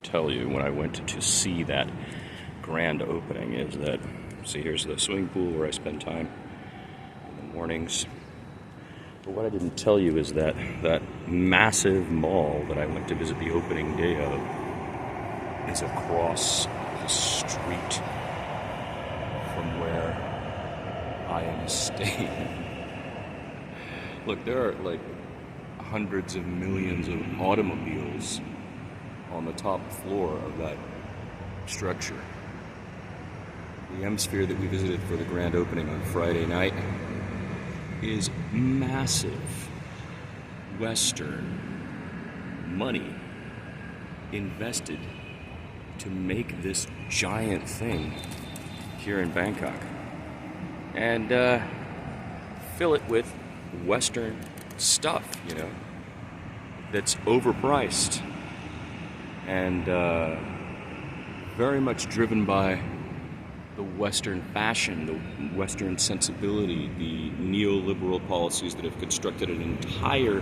tell you when I went to see that grand opening is that, see, here's the swimming pool where I spend time in the mornings. But what I didn't tell you is that that massive mall that I went to visit the opening day of is across the street from where I am staying. Look, there are like hundreds of millions of automobiles on the top floor of that structure. The EmSphere that we visited for the grand opening on Friday night is massive Western money invested to make this giant thing here in Bangkok and fill it with Western stuff, you know, that's overpriced and very much driven by the Western fashion, the Western sensibility, the neoliberal policies that have constructed an entire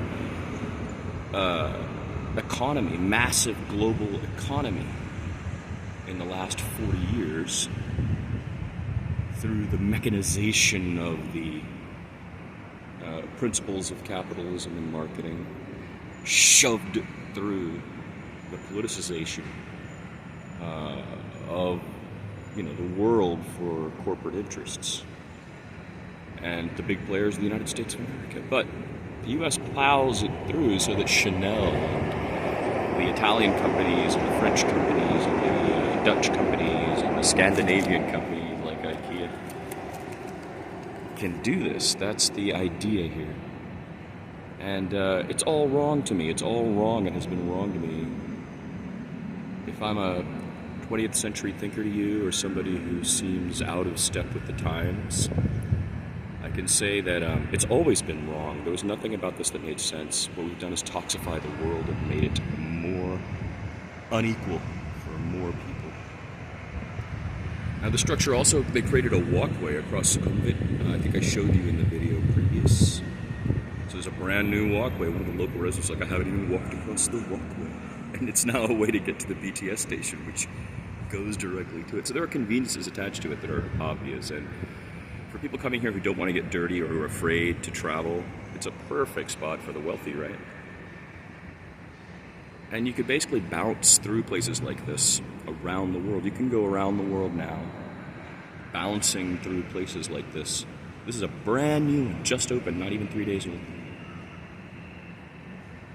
economy, massive global economy in the last 40 years through the mechanization of the principles of capitalism and marketing, shoved through the politicization of, you know, the world for corporate interests and the big players of the United States of America. But the U.S. plows it through so that Chanel and the Italian companies and the French companies and the Dutch companies and the Scandinavian companies like IKEA can do this. That's the idea here. And it's all wrong to me. It's all wrong and has been wrong to me. If I'm a 20th century thinker to you, or somebody who seems out of step with the times, I can say that it's always been wrong. There was nothing about this that made sense. What we've done is toxify the world and made it more unequal for more people. Now the structure also, they created a walkway across Sukhumvit. I think I showed you in the video previous. So there's a brand new walkway. One of the local residents was like, I haven't even walked across the walkway. And it's now a way to get to the BTS station, which goes directly to it. So there are conveniences attached to it that are obvious. And for people coming here who don't want to get dirty or who are afraid to travel, it's a perfect spot for the wealthy, right? And you could basically bounce through places like this around the world. You can go around the world now, bouncing through places like this. This is a brand new one, just opened, not even 3 days old.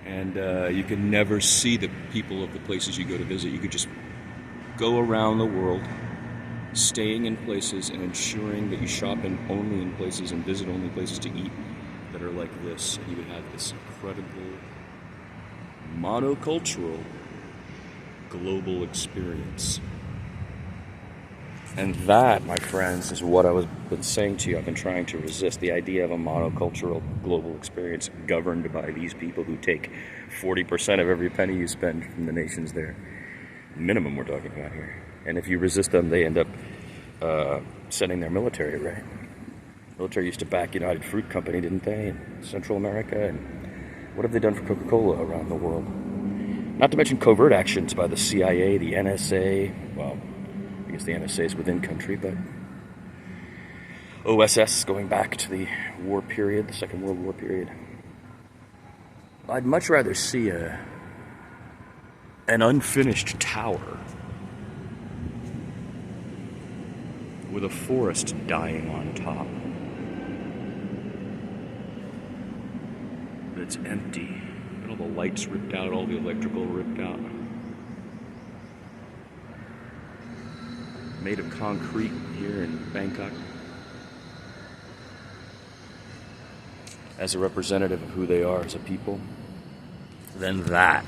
And you can never see the people of the places you go to visit. You could just go around the world, staying in places and ensuring that you shop only in places and visit only places to eat that are like this. And you would have this incredible monocultural global experience. And that, my friends, is what I've been saying to you. I've been trying to resist the idea of a monocultural global experience governed by these people who take 40% of every penny you spend from the nations there. Minimum we're talking about here. And if you resist them, they end up sending their military, right? Military used to back United Fruit Company, didn't they, in Central America? And what have they done for Coca-Cola around the world? Not to mention covert actions by the CIA, the NSA, well, I guess the NSA is within country, but OSS going back to the war period, the Second World War period. I'd much rather see an unfinished tower with a forest dying on top that's empty, and all the lights ripped out, all the electrical ripped out. Made of concrete here in Bangkok. As a representative of who they are as a people, then that